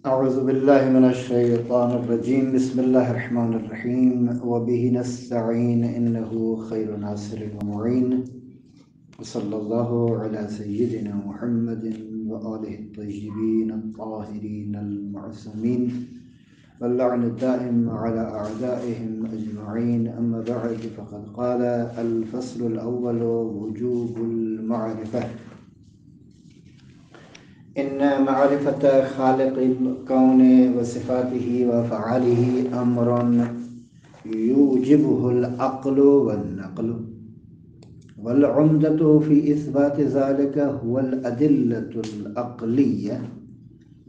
أعوذ بالله من الشيطان الرجيم. بسم الله الرحمن الرحيم. وبه نستعين إنه خير ناصر ومعين. وصلى الله على سيدنا محمد وآله الطيبين الطاهرين المعصومين واللعن الدائم على أعدائهم أجمعين. أما بعد، فقد قال الفصل الأول: وجوب المعرفة. إن معرفة خالق الكون وصفاته وأفعاله أمر يوجبه العقل والنقل، والعمدة في إثبات ذلك هو الأدلة العقلية،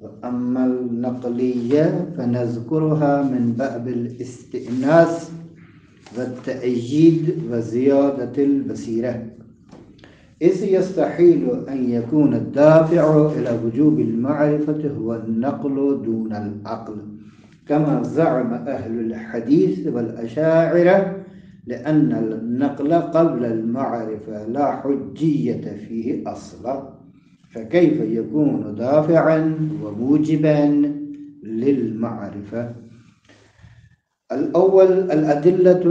وأما النقلية فنذكرها من باب الاستئناس والتأييد وزيادة البصيرة، إذ يستحيل أن يكون الدافع إلى وجوب المعرفة هو النقل دون العقل، كما زعم أهل الحديث والأشاعرة، لأن النقل قبل المعرفة لا حجية فيه أصلا، فكيف يكون دافعا وموجبا للمعرفة؟ الأول: الأدلة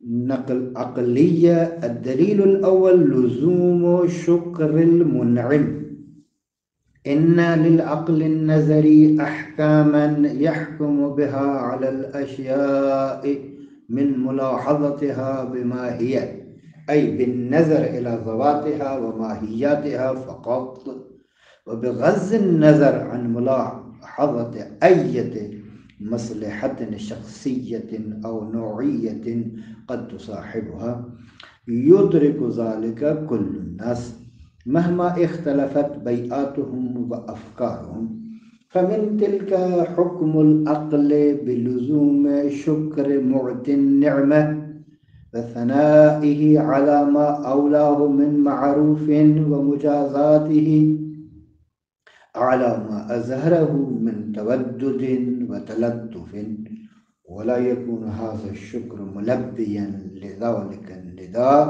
النقل عقلية. الدليل الأول: لزوم شكر المنعم. إن للعقل النظري أحكاما يحكم بها على الأشياء من ملاحظتها بما هي، أي بالنظر إلى ذواتها وماهياتها فقط، وبغض النظر عن ملاحظة أية مصلحة شخصية أو نوعية قد تصاحبها. يدرك ذلك كل الناس مهما اختلفت بيئاتهم وأفكارهم. فمن تلك حكم العقل بلزوم شكر معطي النعمة وثنائه على ما أولاه من معروف، ومجازاته على ما أظهره من تودد وتلطف، ولا يكون هذا الشكر ملبيا لذلك النداء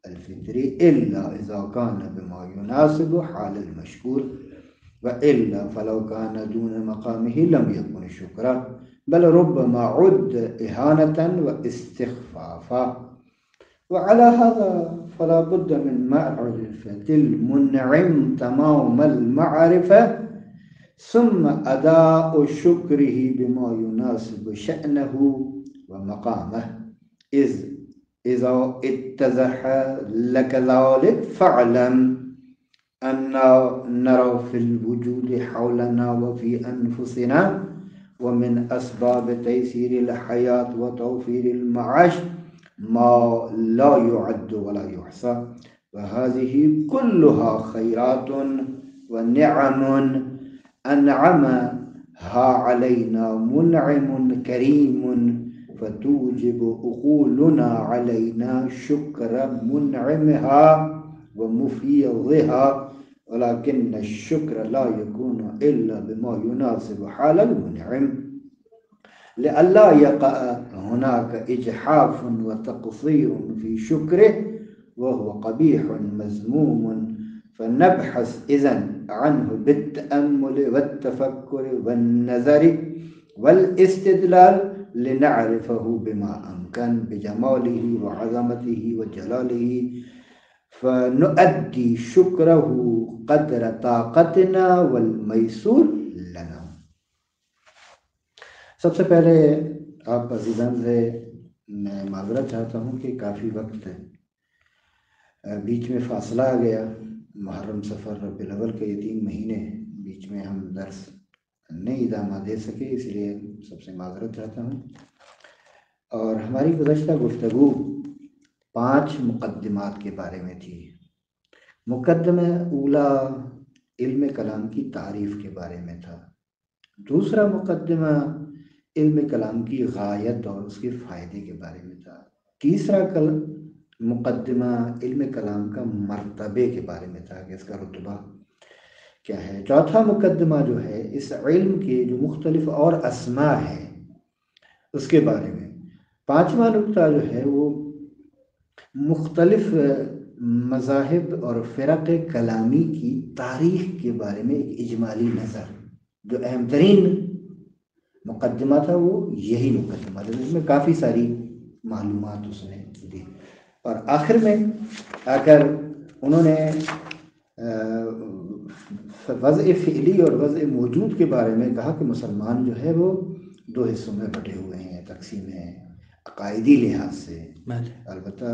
الفطري إلا إذا كان بما يناسب حال المشكور، وإلا فلو كان دون مقامه لم يكن شكرا، بل ربما عد إهانة واستخفافا. وعلى هذا فلا بد من معرفة المنعم تمام المعرفة، ثم أداء شكره بما يناسب شأنه ومقامه. إذا اتضح لك ذلك فاعلم أننا نرى في الوجود حولنا وفي أنفسنا ومن أسباب تيسير الحياة وتوفير المعاش ما لا يعد ولا يحصى، وهذه كلها خيرات ونعم أنعمها علينا منعم كريم، فتوجب عقولنا علينا شكر منعمها ومفيضها، ولكن الشكر لا يكون إلا بما يناسب حال المنعم، لئلا يقع هناك إجحاف وتقصير في شكره وهو قبيح مذموم. فنبحث إذن عنه بالتأمل والتفكر والنظر والاستدلال لنعرفه بما أمكن بجماله وعظمته وجلاله، فنؤدي شكره قدر طاقتنا والميسور لنا. سب سے پہلے آپ عزیزان سے میں معذرت چاہتا ہوں کہ کافی وقت بیچ میں فاصلہ آ گیا. محرم سفر ربیع الاول کے یہ 3 مہینے بیچ میں ہم درس نہیں ادامہ دے سکے، اس لیے سب سے معذرت چاہتا ہوں. اور ہماری گزشتہ گفتگو 5 مقدمات کے بارے میں تھی. مقدمہ اولا علم کلام کی تعریف کے بارے میں تھا. دوسرا مقدمہ علم کلام کی غایت اور اس کے فائدے کے بارے میں تھا. تیسرا مقدمہ علم کلام کا مرتبے کے بارے میں تھا کہ اس کا رتبہ کیا ہے. چوتھا مقدمہ جو ہے اس علم کے جو مختلف اور اسماء ہیں اس کے بارے میں. پانچواں نقطہ جو ہے وہ مختلف مذاہب اور فرق کلامی کی تاریخ کے بارے میں ایک اجمالی نظر جو اہم ترین مقدمہ تھا وہ یہی مقدمہ تھا، جس میں کافی ساری معلومات اس نے دی، اور آخر میں آ کر انہوں نے وضع فعلی اور وضع موجود کے بارے میں کہا کہ مسلمان جو ہے وہ دو حصوں میں بٹے ہوئے ہیں، تقسیم ہیں عقائدی لحاظ سے۔ البتہ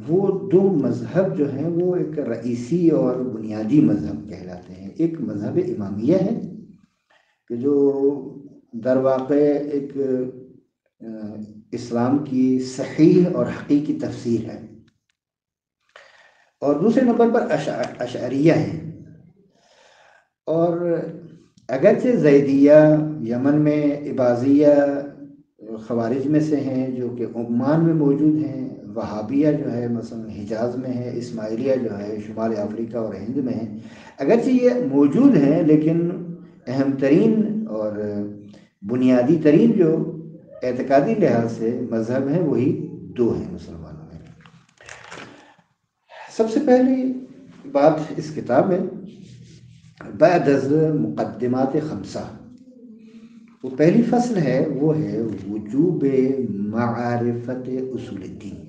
وہ دو مذہب جو ہیں وہ ایک رئیسی اور بنیادی مذہب کہلاتے ہیں۔ ایک مذہب امامیہ ہے کہ جو در واقع ایک اسلام کی صحیح اور حقیقی تفسیر ہے، اور دوسرے نمبر پر اشعریہ ہیں، اور اگرچہ زیدیہ یمن میں، اباضیہ خوارج میں سے ہیں جو کہ عمان میں موجود ہیں، وہابیہ جو ہے مثلا حجاز میں ہے، اسماعیلیہ جو ہے شمال افریقہ اور ہند میں ہے، اگرچہ یہ موجود ہیں لیکن اہم ترین اور بنیادی ترین جو اعتقادی لحاظ سے مذہب ہیں وہی دو ہیں مسلمانوں میں۔ سب سے پہلی بات اس کتاب میں بعد از مقدمات خمسہ، وہ پہلی فصل ہے، وہ ہے وجوب معرفت اصول الدین۔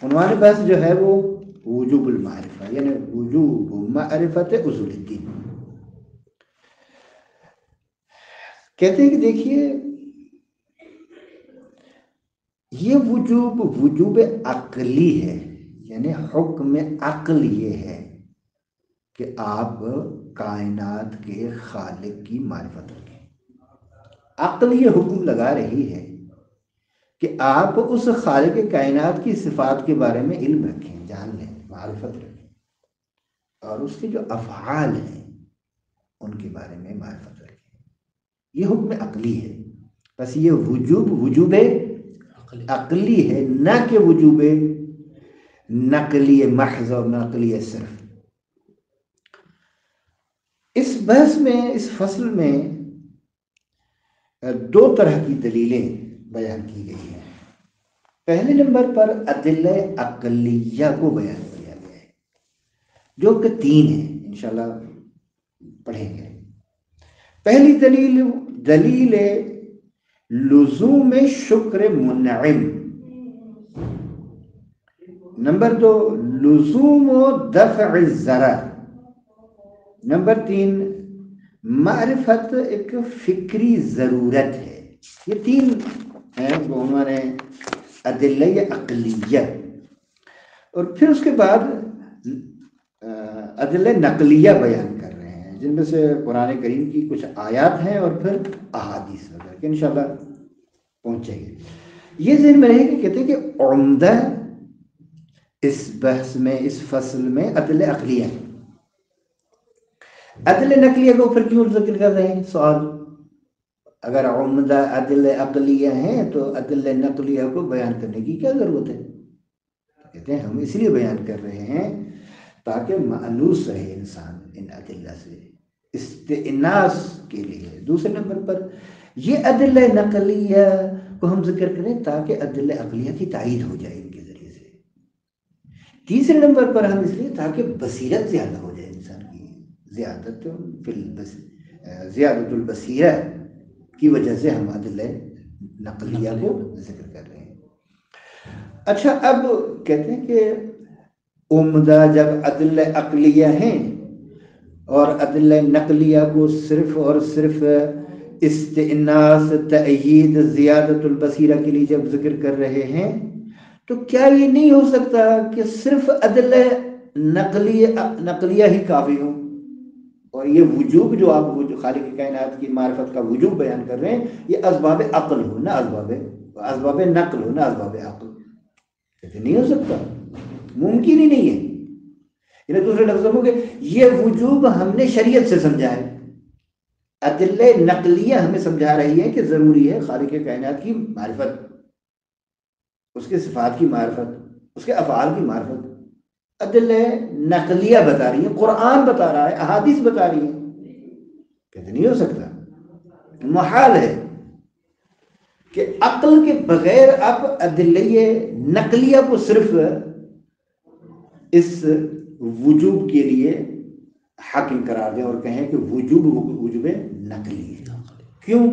عنوان بحث جو ہے وہ وجوب المعرفہ، یعنی وجوب معرفت اصول الدین۔ کہتے ہیں کہ دیکھیے یہ وجوب عقلی ہے، یعنی حکم عقل یہ ہے کہ آپ کائنات کے خالق کی معرفت رکھیں۔ عقل یہ حکم لگا رہی ہے کہ آپ اس خالق کائنات کی صفات کے بارے میں علم رکھیں، جان لیں، معرفت رکھیں، اور اس کے جو افعال ہیں ان کے بارے میں معرفت رکھیں۔ یہ حکم عقلی ہے، بس یہ وجوب عقلی ہے، نہ کہ وجوب نقلی محض اور نقلی صرف۔ اس بحث میں، اس فصل میں دو طرح کی دلیلیں بیان کی گئی ہیں۔ پہلے نمبر پر ادلہ عقلیہ کو بیان کیا گیا ہے، جو کہ تین ہیں، انشاءاللہ پڑھیں گے۔ پہلی دلیل لزوم شکر منعم، نمبر دو لزوم و دفع الضرر، نمبر تین معرفت ایک فکری ضرورت ہے۔ یہ تین ہیں وہ ہمارے ادلہ عقلیہ، اور پھر اس کے بعد ادلہ نقلیہ بیان کر رہے ہیں، جن میں سے قرآن کریم کی کچھ آیات ہیں اور پھر احادیث وغیرہ کہ انشاءاللہ پہنچیں گے۔ یہ ذہن میں رہے کہ کہتے ہیں کہ عمدہ اس بحث میں، اس فصل میں ادلہ عقلیہ ہے۔ ادلہ نقلیہ کو پھر کیوں ذکر کر رہے ہیں؟ سوال، اگر عمدہ ادلہ عقلیہ ہیں تو ادلہ نقلیہ کو بیان کرنے کی کیا ضرورت ہے؟ کہتے ہیں ہم اس لیے بیان کر رہے ہیں تاکہ مأنوس رہے انسان ان ادلہ سے، استئناس کے لیے۔ دوسرے نمبر پر یہ ادلہ نقلیہ کو ہم ذکر کریں تاکہ ادلہ عقلیہ کی تائید ہو جائے ان کے ذریعے سے۔ تیسرے نمبر پر ہم اس لیے تاکہ بصیرت زیادہ ہو جائے انسان کی، زیادت البصیرہ کی وجہ سے ہم ادلہ نقلیہ کو ذکر کر رہے ہیں۔ اچھا، اب کہتے ہیں کہ عمدہ جب ادلہ عقلیہ ہیں اور ادلہ نقلیہ کو صرف اور صرف استئناس، تأیید، زیادت البصیرہ کے لیے جب ذکر کر رہے ہیں تو کیا یہ نہیں ہو سکتا کہ صرف ادلہ نقلیہ ہی کافی ہوں، اور یہ وجوب جو آپ خالق کائنات کی معرفت کا وجوب بیان کر رہے ہیں یہ اسباب عقل ہو، نہ اسباب نقل ہو، نہ اسباب عقل؟ کہتے نہیں ہو سکتا، ممکن ہی نہیں ہے۔ یعنی دوسرے لفظوں میں کہ یہ وجوب ہم نے شریعت سے سمجھا ہے، ادلہ نقلیہ ہمیں سمجھا رہی ہے کہ ضروری ہے خالق کائنات کی معرفت، اس کے صفات کی معرفت، اس کے افعال کی معرفت۔ ادلہ نقلیہ بتا رہی ہے، قرآن بتا رہا ہے، احادیث بتا رہی ہے۔ کہتے نہیں ہو سکتا، محال ہے کہ عقل کے بغیر آپ ادلہ نقلیہ کو صرف اس وجوب کے لیے حاکم قرار دیں اور کہیں کہ وجوب نقلی ہے. کیوں؟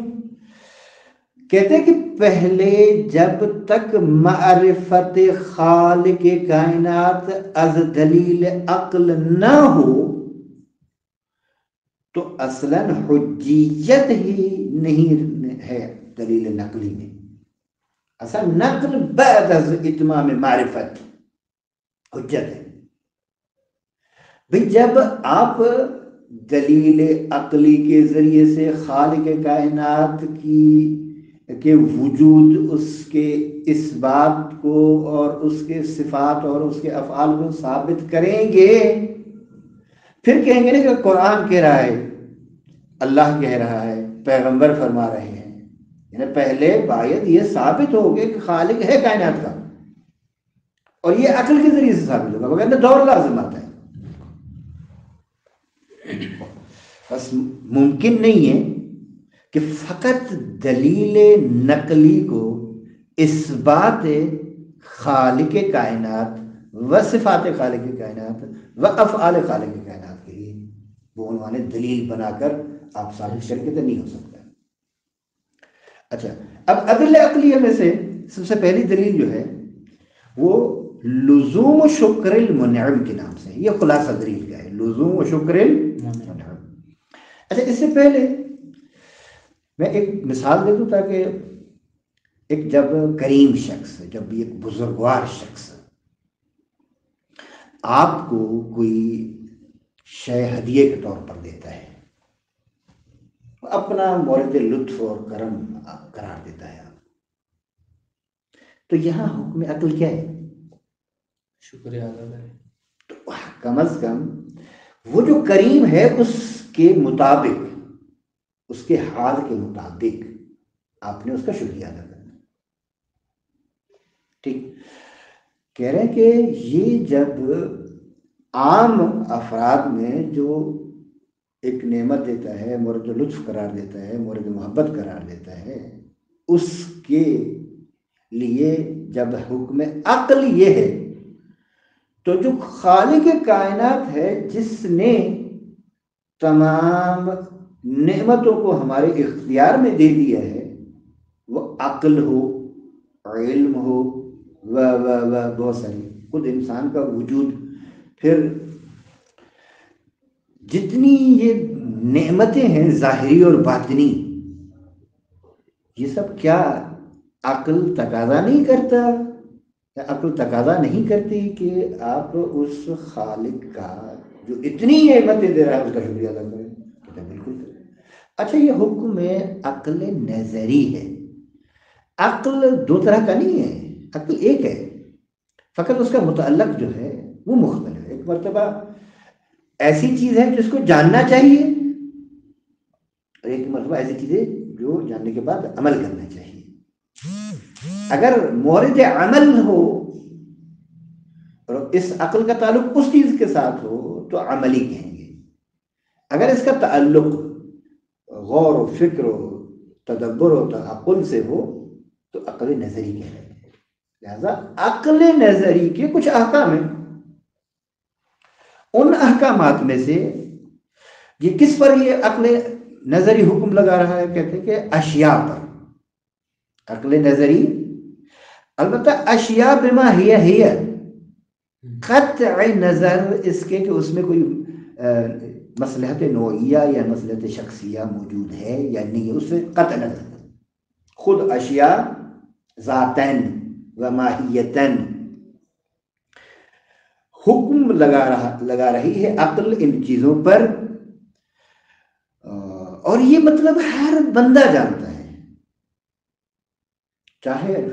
کہتے ہیں کہ پہلے جب تک معرفت خالق کائنات از دلیل عقل نہ ہو تو اصلاً حجیت ہی نہیں ہے دلیل نقلی میں. اصل نقل بعد از اتمام معرفت حجت ہے. بھئی جب آپ دلیل عقلی کے ذریعے سے خالق کائنات کے وجود، اس کے اس بات کو اور اس کے صفات اور اس کے افعال کو ثابت کریں گے، پھر کہیں گے نا کہ قرآن کہہ رہا ہے، اللہ کہہ رہا ہے، پیغمبر فرما رہے ہیں. یعنی پہلے باید یہ ثابت ہو گیا کہ خالق ہے کائنات کا، اور یہ عقل کے ذریعے سے ثابت ہوگا، وغیرہ دور لازم آتا ہے. بس ممکن نہیں ہے کہ فقط دلیل نقلی کو اس بات خالق کائنات و صفات خالق کائنات و افعال خالق کائنات کے لیے وہ عنوان دلیل بنا کر آپ ثابت کر کے تو نہیں ہو سکتا. اچھا، اب ادلہ عقلیہ میں سے سب سے پہلی دلیل جو ہے وہ لزوم شکر المنعم کے نام سے. یہ خلاصہ دلیل کا ہے، لزوم شکر المنعم. اچھا، اس سے پہلے میں ایک مثال دے دوں تاکہ ایک جب کریم شخص، جب ایک بزرگوار شخص آپ کو کوئی شے ہدیے کے طور پر دیتا ہے، اپنا مورد لطف اور کرم قرار دیتا ہے، تو یہاں حکم عقل کیا ہے؟ شکریہ ادا کریں. تو کم از کم وہ جو کریم ہے اس کے مطابق، اس کے حال کے مطابق آپ نے اس کا شکریہ ادا کرنا. ٹھیک، کہہ رہے ہیں کہ یہ جب عام افراد میں جو ایک نعمت دیتا ہے، مورد لطف قرار دیتا ہے، مورد محبت قرار دیتا ہے، اس کے لیے جب حکم عقل یہ ہے تو جو خالق کائنات ہے، جس نے تمام نعمتوں کو ہمارے اختیار میں دے دیا ہے، وہ عقل ہو، علم ہو، بہت ساری، خود انسان کا وجود، پھر جتنی یہ نعمتیں ہیں ظاہری اور باطنی، یہ سب کیا عقل تقاضا نہیں کرتا، عقل تقاضا نہیں کرتی کہ آپ اس خالق کا جو اتنی نعمتیں دے رہا ہے اس کا شکریہ ادا کریں؟ کہتے ہیں بالکل کریں. اچھا، یہ حکم عقل نظری ہے. عقل دو طرح کا نہیں ہے، عقل ایک ہے، فقط اس کا متعلق جو ہے وہ مختلف ہے. ایک مرتبہ ایسی چیز ہے جس کو جاننا چاہیے، اور ایک مرتبہ ایسی چیز ہے جو جاننے کے بعد عمل کرنا چاہیے. اگر مورد عمل ہو اور اس عقل کا تعلق اس چیز کے ساتھ ہو تو عملی کہیں گے. اگر اس کا تعلق غور و فکر و تدبر و تعقل سے ہو تو عقل نظری کہتے ہیں. لہذا عقل نظری کے کچھ احکام ہیں. ان احکامات میں سے یہ کس پر یہ عقل نظری حکم لگا رہا ہے؟ کہتے ہیں کہ اشیاء پر. عقل نظری البتہ اشیاء بما ہی قطع نظر اس کے کہ اس میں کوئی مصلحت نوعیہ یا مصلحت شخصیہ موجود ہے یا نہیں، اس سے قطع نظر. خود اشیاء ذاتن و ماہیتن حکم لگا رہی ہے عقل ان چیزوں پر، اور یہ مطلب ہر بندہ جانتا ہے، چاہے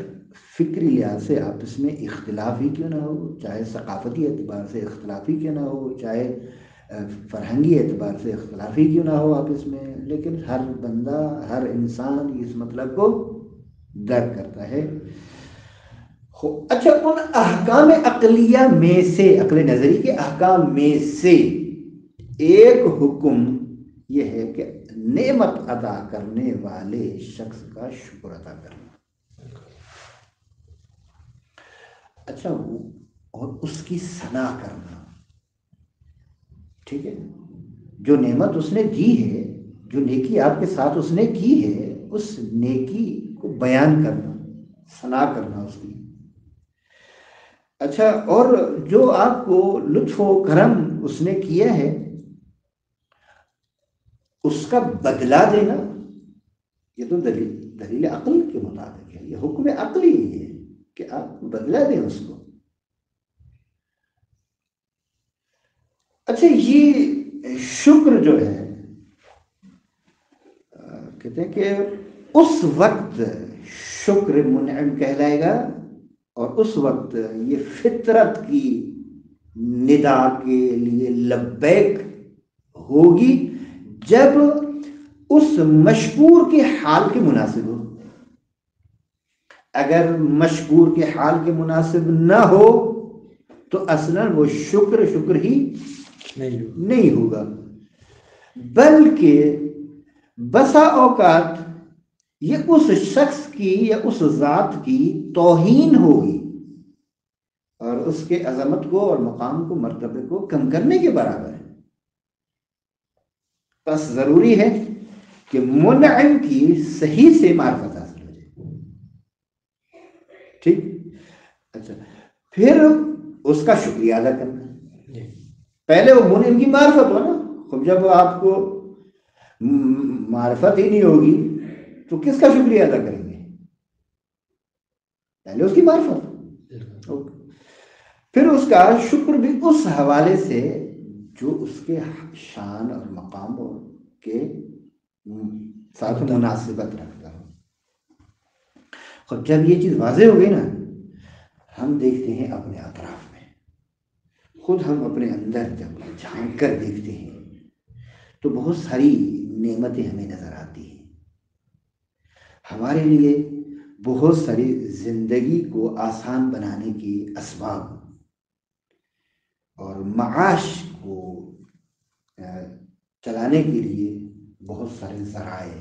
فکری لحاظ سے آپس میں اختلاف ہی کیوں نہ ہو، چاہے ثقافتی اعتبار سے اختلاف ہی کیوں نہ ہو، چاہے فرہنگی اعتبار سے اختلاف ہی کیوں نہ ہو آپس میں، لیکن ہر بندہ، ہر انسان اس مطلب کو درک کرتا ہے. اچھا، ان احکام عقلیہ میں سے، عقل نظری کے احکام میں سے ایک حکم یہ ہے کہ نعمت عطا کرنے والے شخص کا شکر ادا کرنا. اچھا، اور اس کی ثنا کرنا. ٹھیک ہے، جو نعمت اس نے دی ہے، جو نیکی آپ کے ساتھ اس نے کی ہے، اس نیکی کو بیان کرنا، ثنا کرنا اس کی۔ اچھا، اور جو آپ کو لطف و کرم اس نے کیا ہے اس کا بدلہ دینا، یہ تو دلیل عقل کے مطابق ہے، یہ حکم عقلی ہے کہ آپ بدلہ دیں اس کو۔ اچھا، یہ شکر جو ہے کہتے ہیں کہ اس وقت شکر منعم کہلائے گا، اور اس وقت یہ فطرت کی ندا کے لیے لبیک ہوگی جب اس مشکور کے حال کے مناسب ہو۔ اگر مشکور کے حال کے مناسب نہ ہو تو اصلاً وہ شکر ہی نہیں ہوگا، بلکہ بسا اوقات یہ اس شخص کی یا اس ذات کی توہین ہوگی اور اس کے عظمت کو اور مقام کو، مرتبے کو کم کرنے کے برابر ہے۔ بس ضروری ہے کہ منعم کی صحیح سے معرفت حاصل ہو جائے۔ ٹھیک، اچھا، پھر اس کا شکریہ ادا کرنا۔ پہلے وہ منعم کی معرفت ہو نا، خب جب آپ کو معرفت ہی نہیں ہوگی تو کس کا شکریہ ادا کریں گے؟ پہلے اس کی معرفت، پھر اس کا شکر بھی اس حوالے سے جو اس کے شان اور مقام کے ساتھ مناسبت رکھتا ہو۔ اور جب یہ چیز واضح ہو گئی نا، ہم دیکھتے ہیں اپنے اطراف میں، خود ہم اپنے اندر جب جھانک کر دیکھتے ہیں تو بہت ساری نعمتیں ہمیں نظر آتی ہیں۔ ہمارے لیے بہت ساری زندگی کو آسان بنانے کی اسباب اور معاش کو چلانے کے لیے بہت سارے ذرائع،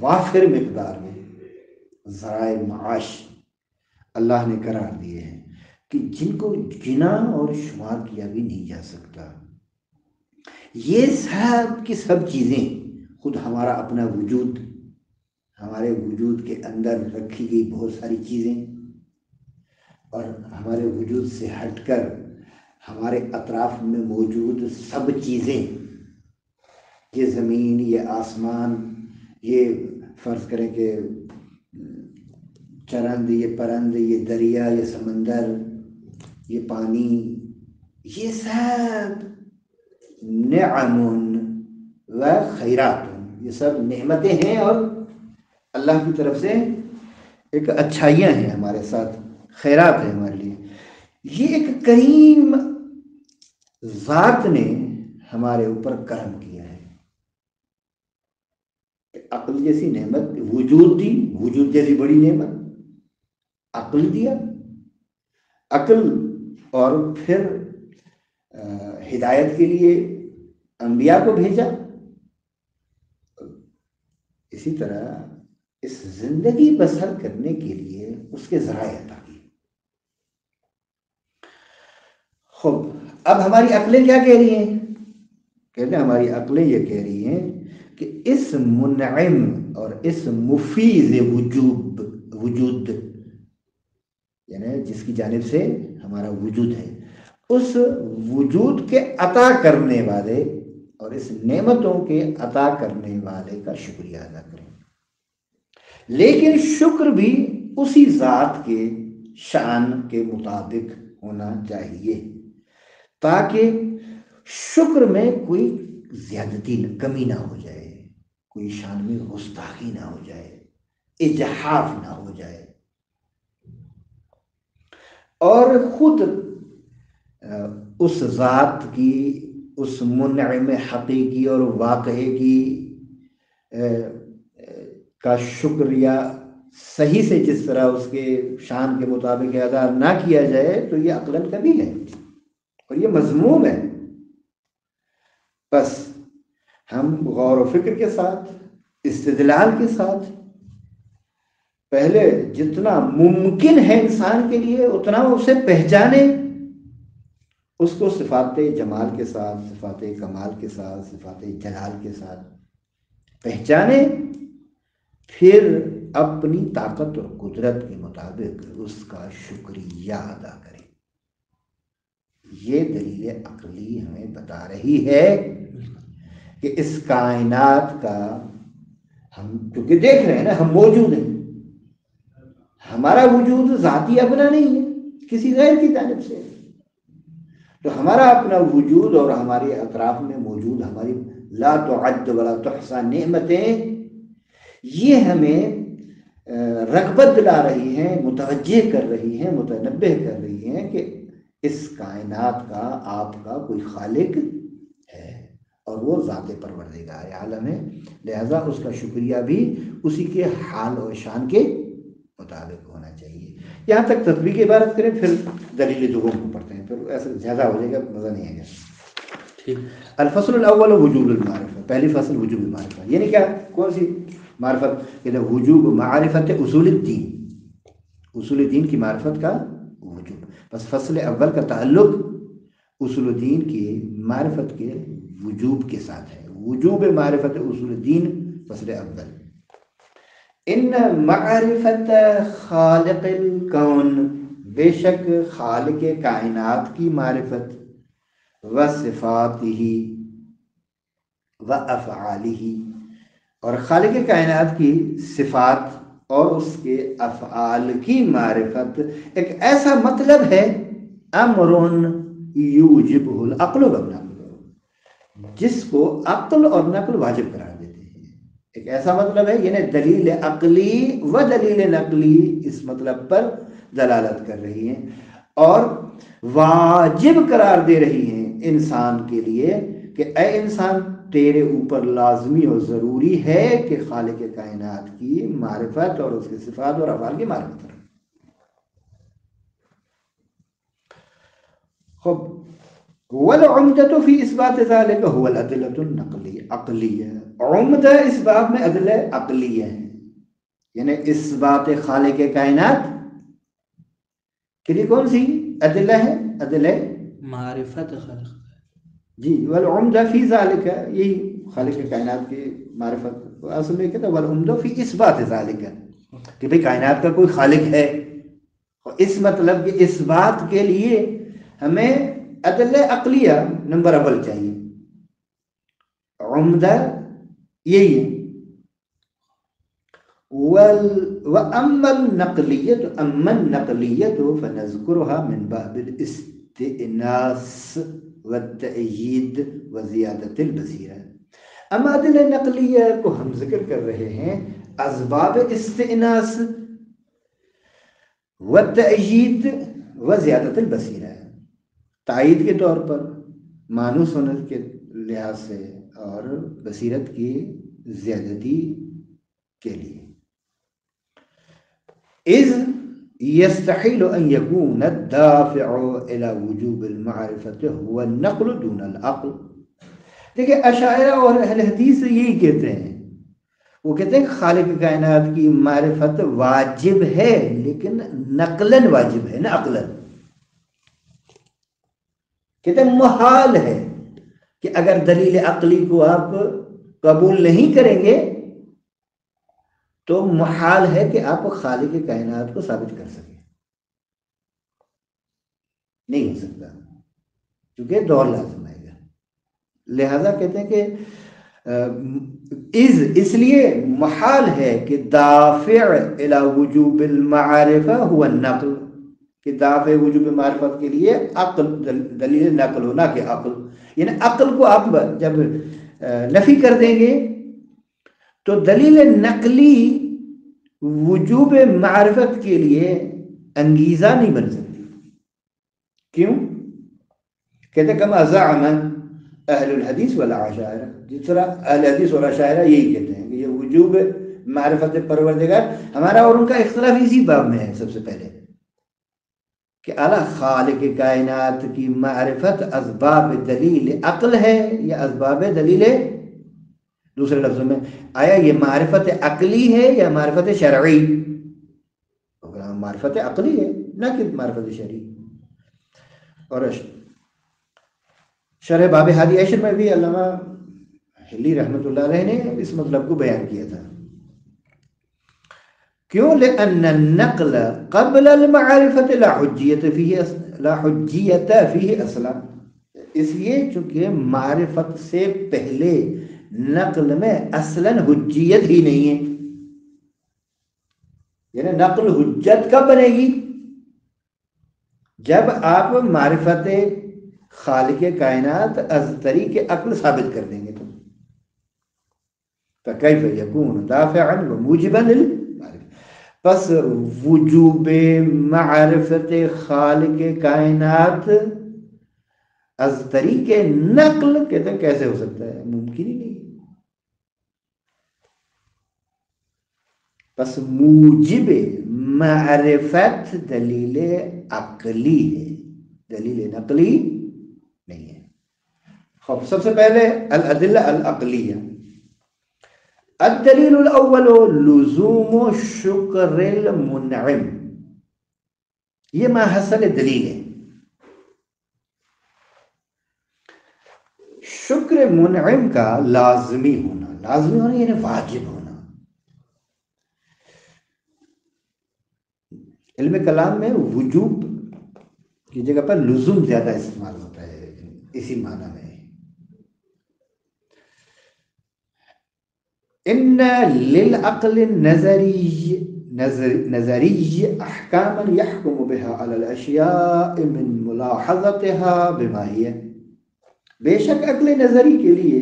وافر مقدار میں ذرائع معاش اللہ نے قرار دیے ہیں کہ جن کو گنا اور شمار کیا بھی نہیں جا سکتا۔ یہ سب کی سب چیزیں، خود ہمارا اپنا وجود، ہمارے وجود کے اندر رکھی گئی بہت ساری چیزیں، اور ہمارے وجود سے ہٹ کر ہمارے اطراف میں موجود سب چیزیں، یہ زمین، یہ آسمان، یہ فرض کریں کہ چرند، یہ پرند، یہ دریا، یہ سمندر، یہ پانی، یہ سب نعم و خیرات، یہ سب نعمتیں ہیں اور اللہ کی طرف سے ایک اچھائیاں ہیں ہمارے ساتھ، خیرات ہیں ہمارے لیے۔ یہ ایک کریم ذات نے ہمارے اوپر کرم کیا ہے، عقل جیسی نعمت، وجود دی، وجود جیسی بڑی نعمت، عقل دیا، عقل، اور پھر ہدایت کے لیے انبیاء کو بھیجا، اسی طرح اس زندگی بسر کرنے کے لیے اس کے ذرائع عطا کیے۔ خوب، اب ہماری عقلیں کیا کہہ رہی ہیں؟ کہتے ہیں ہماری عقلیں یہ کہہ رہی ہیں کہ اس منعم اور اس مفیض وجود یعنی جس کی جانب سے ہمارا وجود ہے، اس وجود کے عطا کرنے والے اور اس نعمتوں کے عطا کرنے والے کا شکریہ ادا کریں۔ لیکن شکر بھی اسی ذات کے شان کے مطابق ہونا چاہیے، تاکہ شکر میں کوئی زیادتی کمی نہ ہو جائے، کوئی شان میں گستاخی نہ ہو جائے، اجحاف نہ ہو جائے، اور خود اس ذات کی، اس منعم حقیقی اور واقعے کی کا شکریہ صحیح سے جس طرح اس کے شان کے مطابق ادا نہ کیا جائے تو یہ عقلاً کبھی ہے اور یہ مذموم ہے۔ بس ہم غور و فکر کے ساتھ، استدلال کے ساتھ، پہلے جتنا ممکن ہے انسان کے لیے اتنا اسے پہچانے، اس کو صفات جمال کے ساتھ، صفات کمال کے ساتھ، صفات جلال کے ساتھ پہچانے، پھر اپنی طاقت اور قدرت کے مطابق اس کا شکریہ ادا کرے۔ یہ دلیل عقلی ہمیں بتا رہی ہے کہ اس کائنات کا ہم کیونکہ دیکھ رہے ہیں نا، ہم موجود ہیں، ہمارا وجود ذاتی اپنا نہیں ہے، کسی غیر کی جانب سے ہے۔ تو ہمارا اپنا وجود اور ہمارے اطراف میں موجود ہماری لا تعد ولا تحصى نعمتیں، یہ ہمیں رغبت دلا رہی ہیں، متوجہ کر رہی ہیں، متنبہ کر رہی ہیں کہ اس کائنات کا آپ کا کوئی خالق ہے اور وہ ذات پروردگار عالم ہے، لہذا اس کا شکریہ بھی اسی کے حال اور شان کے مطابق ہونا چاہیے۔ یہاں تک تسبیح کی عبارت کریں، پھر دلیل دوم کو پڑھتے ہیں، پھر ایسا زیادہ ہو جائے گا، مزہ نہیں آئے گا۔ الفصل الاول وجوب المعرفہ، پہلی فصل وجوب المعرفہ، یعنی کیا، کون سی معرفت؟ کہ وجوب معرفت اصول الدین، اصول دین کی معرفت کا وجوب۔ بس فصل اول کا تعلق اصول الدین کی معرفت کے وجوب کے ساتھ ہے، وجوب معرفت اصول الدین فصل اول۔ ان معرفت خالق الکون، بے شک خالق کائنات کی معرفت، و صفاتہ و افعالہ، اور خالق کائنات کی صفات اور اس کے افعال کی معرفت ایک ایسا مطلب ہے، امر یوجبہ العقل والنقل، جس کو عقل اور نقل واجب قرار دیتے ہیں۔ ایک ایسا مطلب ہے، یعنی دلیل عقلی و دلیل نقلی اس مطلب پر دلالت کر رہی ہیں اور واجب قرار دے رہی ہیں انسان کے لیے کہ اے انسان، تیرے اوپر لازمی اور ضروری ہے کہ خالق کائنات کی معرفت اور اس کے صفات اور افعال کی معرفت کرے۔ خب والعمدة فی اثبات ذلك هو الادلة عقلیہ، عمدہ اس باب میں ادلہ عقلیہ ہیں، یعنی اس بات خالق کائنات کے لیے کون سی ادلہ ہے؟ ادلہ معرفت خالق جی، والعمدہ فی ذالک، یہی خالق کائنات کی معرفت اصل میں کہتا ہے والعمدہ فی اثبات ذالک، کہ بھئی کائنات کا کوئی خالق ہے، اس مطلب کہ اس بات کے لیے ہمیں ادلہ عقلیہ نمبر اول چاہیے، عمدہ یہی ہے۔ وَأَمَّا النَّقْلِيَّةُ فَنَذْكُرُهَا مِنْ بَابِ الْإِسْتِئْنَاسِ وَالتَّأْيِيدِ وَزِيَادَةِ الْبَصِيرَةِ، اما ادلہ نقلیہ کو ہم ذکر کر رہے ہیں اسباب استئناس والتأیید وزیادۃ البصیرہ، تائید کے طور پر، مانوس ہونے کے لحاظ سے اور بصیرت کی زیادتی کے لیے۔ اذ يستحيل ان يكون الدافع الى وجوب المعرفة هو النقل دون العقل۔ دیکھیں اشاعرہ اور اہل حدیث یہی کہتے ہیں، وہ کہتے ہیں کہ خالق کائنات کی معرفت واجب ہے، لیکن نقلاً واجب ہے نہ عقلاً۔ کہتے ہیں محال ہے کہ اگر دلیل عقلی کو آپ قبول نہیں کریں گے تو محال ہے کہ آپ خالق کائنات کو ثابت کر سکیں، نہیں ہو سکتا، کیونکہ دور لازم آئے گا۔ لہذا کہتے ہیں کہ اس لیے محال ہے کہ دافع الی وجوب المعرفہ هو النقل، کہ دافع وجوب معرفت کے لیے عقل، دلیل نقل ہونا کہ عقل، یعنی عقل کو آپ جب نفی کر دیں گے تو دلیل نقلی وجوب معرفت کے لیے انگیزہ نہیں بن سکتی۔ کیوں؟ کہتے ہیں کما زعم اہل الحدیث والعشائرہ، جس طرح اہل حدیث اور عشائرہ یہی کہتے ہیں کہ یہ وجوب معرفت پروردگار، ہمارا اور ان کا اختلاف اسی باب میں ہے سب سے پہلے، کہ اعلیٰ خالق کائنات کی معرفت اسباب دلیل عقل ہے یا اسباب دلیل، دوسرے لفظوں میں آیا یہ معرفت عقلی ہے یا معرفت شرعی؟ معرفت عقلی ہے نہ کہ معرفت شرعی۔ اور شرح باب ہادی عشر میں بھی علامہ ہلی رحمۃ اللہ علیہ نے اس مطلب کو بیان کیا تھا. کیوں؟ لأن النقل قبل المعرفة لا حجیت فیہ اصلا، اس لیے چونکہ معرفت سے پہلے نقل میں اصلاً حجیت ہی نہیں ہے. یعنی نقل حجت کب بنے گی؟ جب آپ معرفت خالق کائنات از طریق عقل ثابت کر دیں گے تو فکیف یکون دافعا و موجبا للمعرفة، پس وجوب معرفت خالق کائنات از طریق نقل کہتے ہیں کیسے ہو سکتا ہے؟ ممکن ہی نہیں. پس موجب معرفت دلیل عقلی ہے، دلیل نقلی نہیں ہے. خب سب سے پہلے الادلہ العقلیہ. الدلیل الاول لزوم شکر المنعم، یہ ما حصل دلیل ہے. شکر منعم کا لازمی ہونا یعنی واجب ہونا. علم کلام میں وجوب کی جگہ پر لزوم زیادہ استعمال ہوتا ہے اسی معنی میں. ان للعقل نظری احکاما يحكم بها على الاشیاء من ملاحظتها بما هي، بے شک عقل نظری کے لیے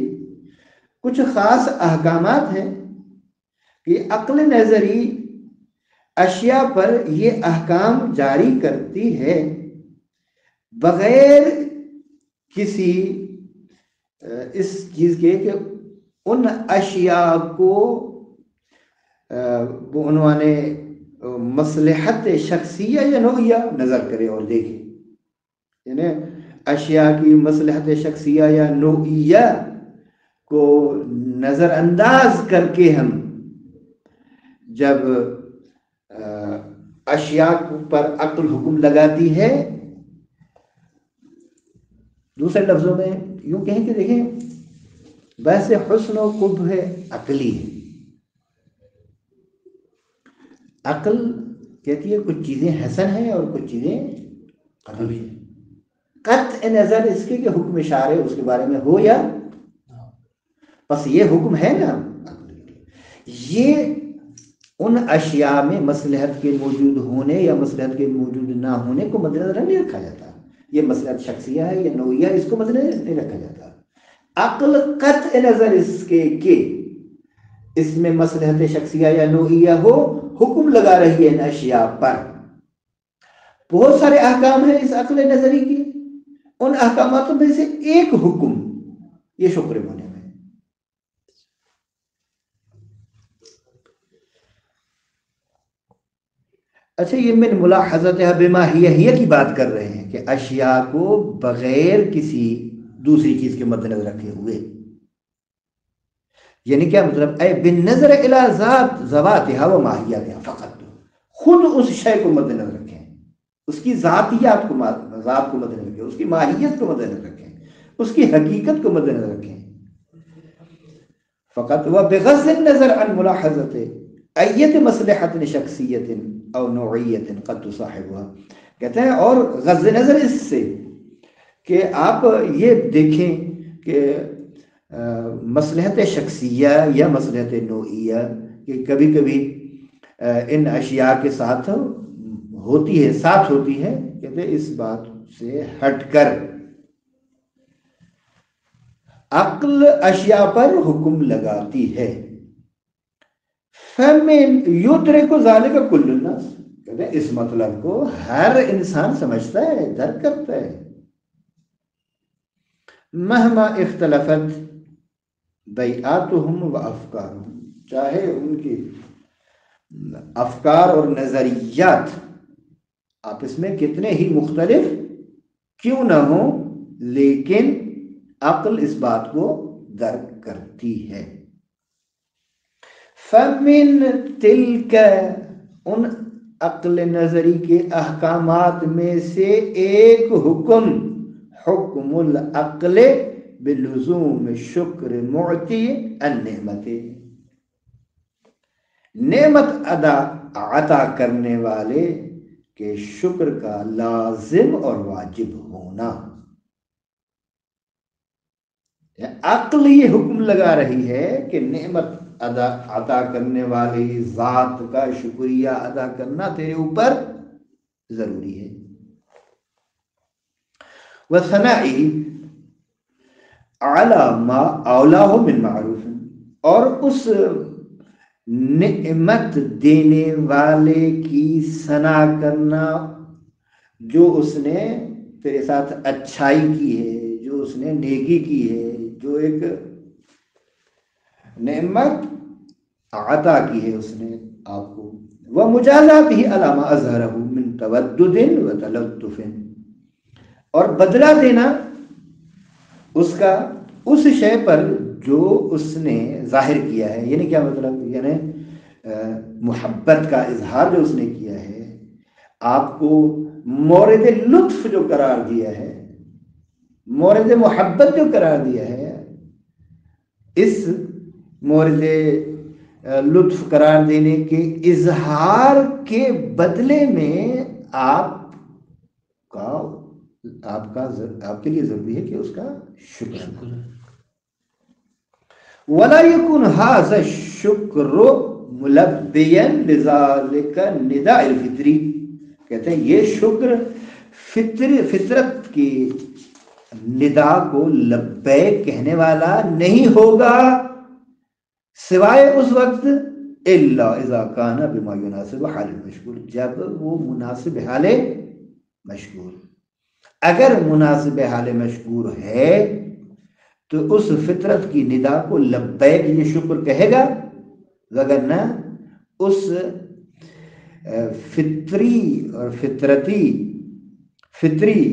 کچھ خاص احکامات ہیں کہ عقل نظری اشیاء پر یہ احکام جاری کرتی ہے بغیر کسی اس چیز کے کہ ان اشیاء کو عنوان مصلحت شخصیہ یا نوعیہ نظر کرے اور دیکھے. یعنی اشیاء کی مصلحت شخصیہ یا نوعیہ کو نظر انداز کر کے ہم جب اشیاء پر عقل حکم لگاتی ہے، دوسرے لفظوں میں یوں کہیں کہ دیکھیں بحث حسن و قبح عقلی ہے. عقل کہتی ہے کچھ چیزیں حسن ہیں اور کچھ چیزیں قبیح ہیں، قطع نظر اس کے کہ حکم شارع اس کے بارے میں ہو یا بس یہ حکم ہے نا. یہ ان اشیاء میں مصلحت کے موجود ہونے یا مصلحت کے موجود نہ ہونے کو مد نظر نہیں رکھا جاتا. یہ مصلحت شخصیہ ہے یا نوعیہ، اس کو مد نظر نہیں رکھا جاتا. عقل قطع نظر اس کے کہ اس میں مصلحت شخصیہ یا نوعیہ ہو حکم لگا رہی ہے ان اشیاء پر. بہت سارے احکام ہیں اس عقل نظری کی، ان احکامات میں سے ایک حکم یہ شکر منعم ہے. اچھا، یہ من ملاحظتها بما ہی کی بات کر رہے ہیں کہ اشیاء کو بغیر کسی دوسری چیز کے مد نظر رکھے ہوئے. یعنی کیا مطلب؟ اے بالنظر الى ذواتها و ماہیتها فقط، خود اس شے کو مد نظر رکھیں، اس کی ذات کو مد نظر رکھیں، اس کی ماہیت کو مد نظر رکھیں، اس کی حقیقت کو مد نظر رکھیں. فقط و بغض النظر عن ملاحظت ایت مصلحت شخصیت او نوعیت قد تصاحبها، کہتے ہیں اور غض نظر اس سے کہ آپ یہ دیکھیں کہ مصلحت شخصیہ یا مصلحت نوعیہ کہ کبھی کبھی ان اشیاء کے ساتھ ہوتی ہے، کہتے ہیں اس بات سے ہٹ کر عقل اشیاء پر حکم لگاتی ہے. فمن یدرک ذالک کل الناس، کہتے ہیں اس مطلب کو ہر انسان سمجھتا ہے، درک کرتا ہے. مہما اختلفت بیعاتهم و افکارهم، چاہے ان کی افکار اور نظریات آپس میں کتنے ہی مختلف کیوں نہ ہوں، لیکن عقل اس بات کو درک کرتی ہے. فمن تلک، ان عقل نظری کے احکامات میں سے ایک حکم حکم العقل بلزوم شکر معطی النعمت، نعمت عطا کرنے والے کے شکر کا لازم اور واجب ہونا۔ عقل یہ حکم لگا رہی ہے کہ نعمت عطا کرنے والی ذات کا شکریہ ادا کرنا تیرے اوپر ضروری ہے۔ وثنائی علی ما اولاہ من معروف، اور اس نعمت دینے والے کی ثنا کرنا جو اس نے تیرے ساتھ اچھائی کی ہے، جو اس نے نیکی کی ہے، جو ایک نعمت عطا کی ہے اس نے آپ کو۔ ومجازاتہ علی ما اظہرہ من تودد وتلطف، اور بدلہ دینا اس کا اس شے پر جو اس نے ظاہر کیا ہے، یعنی کیا مطلب، یعنی محبت کا اظہار جو اس نے کیا ہے، آپ کو مورد لطف جو قرار دیا ہے، مورد محبت جو قرار دیا ہے، اس مورد لطف قرار دینے کے اظہار کے بدلے میں آپ کے لیے ضروری ہے کہ اس کا شکر ادا کریں۔ وَلَا يَكُنْ هَذَا الشُّكْرُ مُلَبِّيًا لِذَلِكَ النِّدَاءِ الْفِطْرِ، کہتے ہیں یہ شکر فطرت کی ندا کو لبیک کہنے والا نہیں ہوگا سوائے اس وقت الا اذا کان بما يناسب حال المشکور، جب وہ مناسب حال مشکور، اگر مناسب حال مشکور ہے تو اس فطرت کی ندا کو لبیک یہ شکر کہے گا، وگرنہ اس فطری اور فطری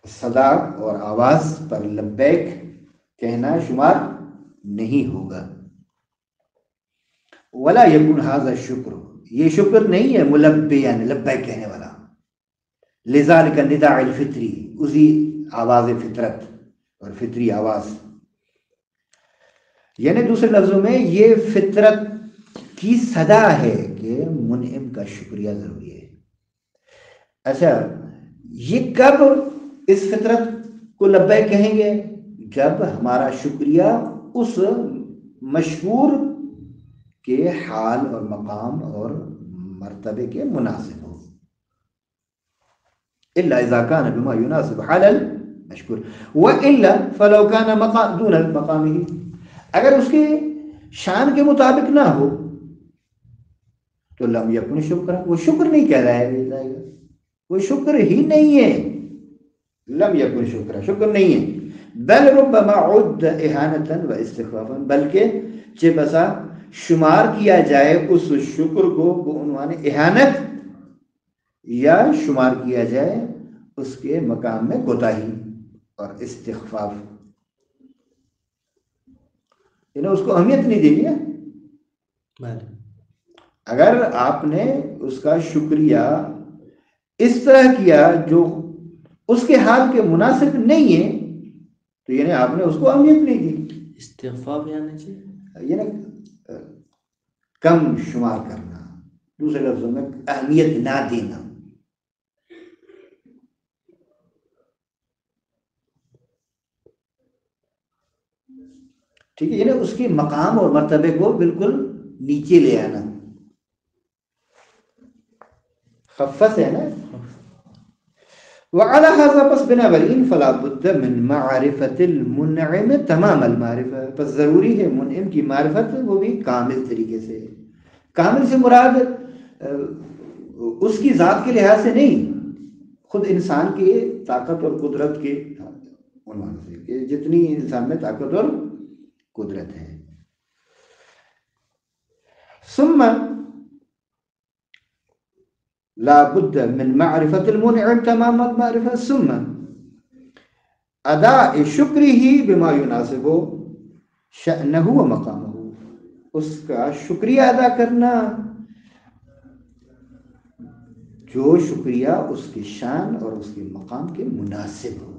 صدا اور آواز پر لبیک کہنا شمار نہیں ہوگا۔ ولا یکن ھذا الشکر، یہ شکر نہیں ہے ملبیاً لبیک کہنے والا، لذالک النداء الفطری، اسی آواز فطرت اور فطری آواز، یعنی دوسرے لفظوں میں یہ فطرت کی صدا ہے کہ منعم کا شکریہ ضروری ہے۔ اچھا، یہ کب اس فطرت کو لبیک کہیں گے؟ جب ہمارا شکریہ اس مشکور کے حال اور مقام اور مرتبے کے مناسب ہو۔ الا اذا كان بما يناسب حال المشکور والا فلو كان دون مقامه، اگر اس کے شان کے مطابق نہ ہو تو لم یکن شکر، وہ شکر نہیں کہلائے گا، وہ شکر ہی نہیں ہے، لم یکن شکر، شکر نہیں ہے۔ بل ربما عد اہانتا و استخفافا، بلکہ چہ بسا شمار کیا جائے اس شکر کو بعنوان اہانت، یا شمار کیا جائے اس کے مقام میں کوتاہی اور استخفاف، یعنی اس کو اہمیت نہیں دینی ہے۔ اگر آپ نے اس کا شکریہ اس طرح کیا جو اس کے حال کے مناسب نہیں ہے تو یعنی آپ نے اس کو اہمیت نہیں دی۔ استغفار یعنی کم شمار کرنا، دوسرے لفظوں میں اہمیت نہ دینا۔ ٹھیک ہے، یعنی اس کے مقام اور مرتبے کو بالکل نیچے لے آنا، خفت ہے نا۔ وعلى هذا، پس بنا برین فلا بد من معرفت المنعم تمام المعرفہ، پس ضروری ہے منعم کی معرفت، وہ بھی کامل طریقے سے۔ کامل سے مراد اس کی ذات کے لحاظ سے نہیں، خود انسان کی طاقت اور قدرت کے عنوان سے، کہ جتنی انسان میں طاقت اور قدرت ہے۔ ثم لا بد من معرفت المنعم تمام المعرفہ، ثم اداء شکرہ بما يناسب شأنہ و مقامہ، اس کا شکریہ ادا کرنا جو شکریہ اس کی شان اور اس کے مقام کے مناسب ہو۔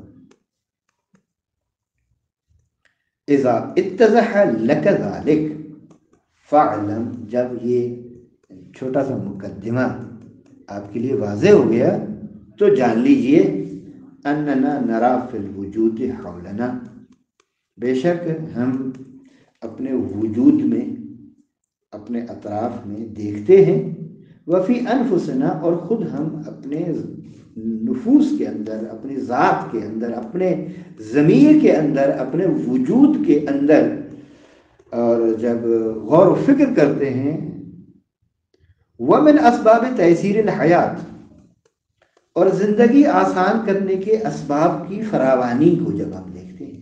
اذا اتضح لک ذلک فاعلم، جب یہ چھوٹا سا مقدمہ آپ کے لیے واضح ہو گیا تو جان لیجئے اننا نرا فی الوجود حولنا، بے شک ہم اپنے وجود میں، اپنے اطراف میں دیکھتے ہیں، وفی انفسنا، اور خود ہم اپنے نفوس کے اندر، اپنی ذات کے اندر، اپنے ضمیر کے اندر، اپنے وجود کے اندر، اور جب غور و فکر کرتے ہیں، ومن اسباب تیسیر الحیات، اور زندگی آسان کرنے کے اسباب کی فراوانی کو جب ہم دیکھتے ہیں،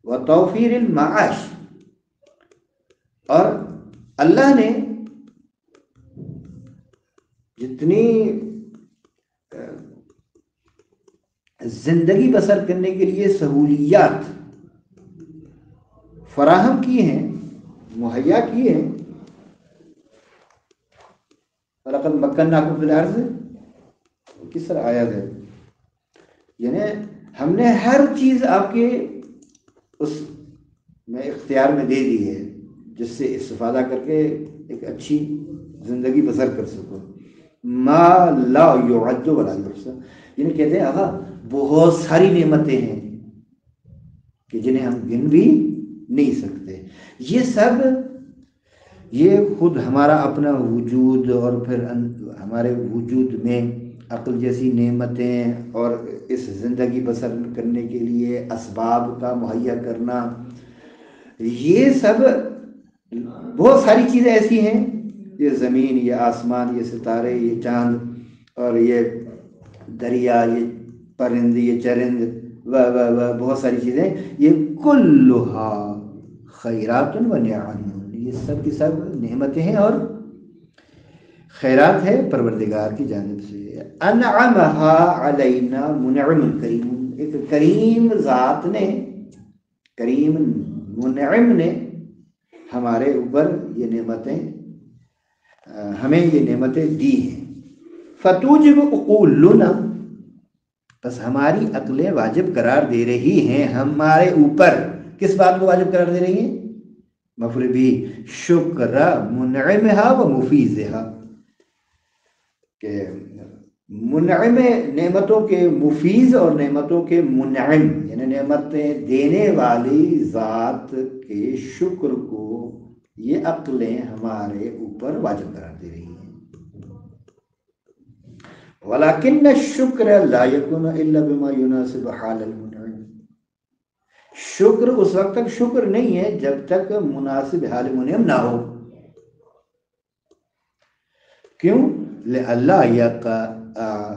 وتوفیر المعاش، اور اللہ نے جتنی زندگی بسر کرنے کے لیے سہولیات فراہم کی ہیں، مہیا کی ہیں، وَلَقَدْ مَكَّنَّاكُمْ فِي الْأَرْضِ، کس طرح آیت ہے، یعنی ہم نے ہر چیز آپ کے اس میں اختیار میں دے دی ہے جس سے استفادہ کر کے ایک اچھی زندگی بسر کر سکو۔ ما لا يعد ولا يحصى، یعنی کہتے ہیں آقا بہت ساری نعمتیں ہیں کہ جنہیں ہم گن بھی نہیں سکتے۔ یہ سب، یہ خود ہمارا اپنا وجود، اور پھر ہمارے وجود میں عقل جیسی نعمتیں، اور اس زندگی بسر کرنے کے لیے اسباب کا مہیا کرنا، یہ سب بہت ساری چیزیں ایسی ہیں، یہ زمین، یہ آسمان، یہ ستارے، یہ چاند، اور یہ دریا، یہ پرند، یہ چرند، بہت ساری چیزیں، یہ کلھا خیرات و نعم، یہ سب کی سب نعمتیں ہیں اور خیرات ہے پروردگار کی جانب سے۔ انعمہا علینا منعم کریم، ایک کریم ذات نے، کریم منعم نے ہمارے اوپر یہ نعمتیں، ہمیں یہ نعمتیں دی ہیں۔ فتوجب عقولنا، بس ہماری عقلیں واجب قرار دے رہی ہیں ہمارے اوپر، کس بات کو واجب قرار دے رہی ہیں؟ مفعول بھی شکر منعمہا و مفیزہا، کہ منعم نعمتوں کے مفیز اور نعمتوں کے منعم، یعنی نعمتیں دینے والی ذات کے شکر کو یہ عقلیں ہمارے اوپر واجب قرار دے رہی ہیں۔ وَلَكِنَّ الشُّكْرَ لَا يَكُونُ إِلَّا بِمَا يُنَاسِبُ حَالَ الْمُنْعِمِ، شکر اس وقت تک شکر نہیں ہے جب تک مناسب حال منعم نہ ہو۔ کیوں؟ لِأَلَّا يَقَعَ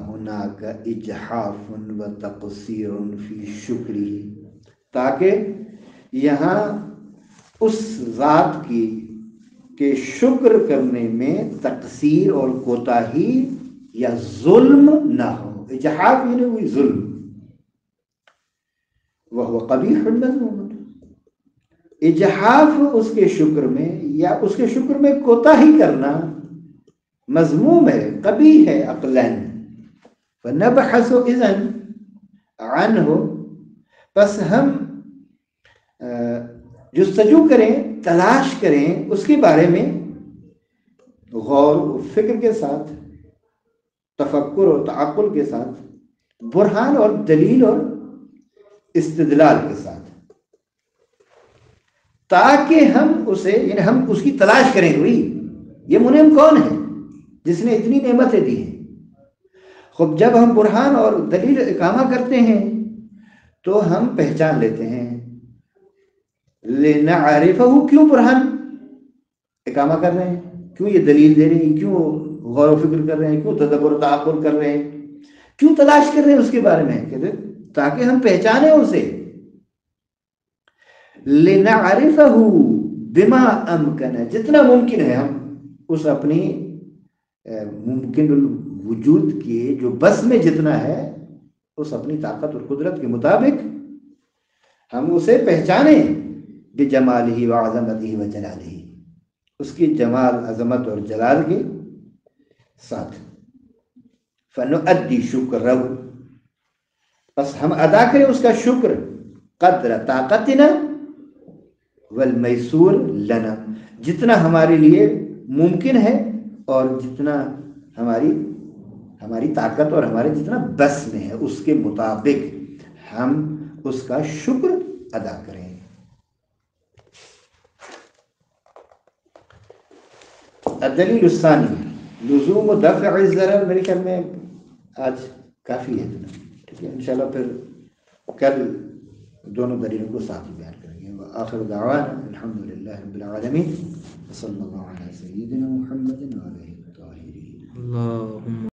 هُنَاكَ إِجْحَافٌ وَتَقْصِيرٌ فِي شُكْرِهِ، تاکہ یہاں اس ذات کی کہ شکر کرنے میں تقصیر اور کوتاہی یا ظلم نہ ہو۔ اجحاف یعنی ہوئی ظلم، وَهُوَ قَبِيحٌ مَذْمُومٌ، اجحاف اس کے شکر میں یا اس کے شکر میں کوتاہی کرنا مذموم ہے، قبیح ہے عقلاً۔ فَنَبْحَثُ إِذَنْ عَنْهُ، پس ہم جستجو کریں، تلاش کریں اس کے بارے میں غور و فکر کے ساتھ، تفکر اور تعقل کے ساتھ، برہان اور دلیل اور استدلال کے ساتھ، تاکہ ہم اسے، یعنی ہم اس کی تلاش کریں گے، یہ منعم کون ہے جس نے اتنی نعمتیں دی ہیں۔ خب جب ہم برہان اور دلیل اقامہ کرتے ہیں تو ہم پہچان لیتے ہیں، لِنَعْرِفَهُ، کیوں برہان اقامہ کر رہے ہیں، کیوں یہ دلیل دے رہے ہیں، کیوں غور و فکر کر رہے ہیں، کیوں تدبر و تعقل کر رہے ہیں، کیوں تلاش کر رہے ہیں اس کے بارے میں، کہتے ہیں تاکہ ہم پہچانیں اسے۔ لِنَعْرِفَهُ بِمَا أَمْكَنَ، جتنا ممکن ہے ہم اس اپنی ممکن وجود کے جو بس میں جتنا ہے، اس اپنی طاقت اور قدرت کے مطابق ہم اسے پہچانیں، بِجَمَالِهِ وَعَظَمَتِهِ وَجَلَالِهِ، اس کی جمال، عظمت اور جلال کے ساتھ۔ فنؤدی شکرہ، بس ہم ادا کریں اس کا شکر، قدر طاقتنا والمیسور لنا، جتنا ہمارے لیے ممکن ہے اور جتنا ہماری طاقت اور ہمارے جتنا بس میں ہے اس کے مطابق ہم اس کا شکر ادا کریں۔ الدلیل الثانی لزوم دفع الضرر، میرے خیال میں آج کافی ہے اتنا، ٹھیک ہے، انشاءاللہ پھر کل دونوں دلیلوں کو ساتھ ہی بیان کریں گے۔ وآخر دعوانا الحمدللہ رب العالمین، صلی اللہ علیہ سیدنا محمد وعلیہ الطاہرین۔ اللہم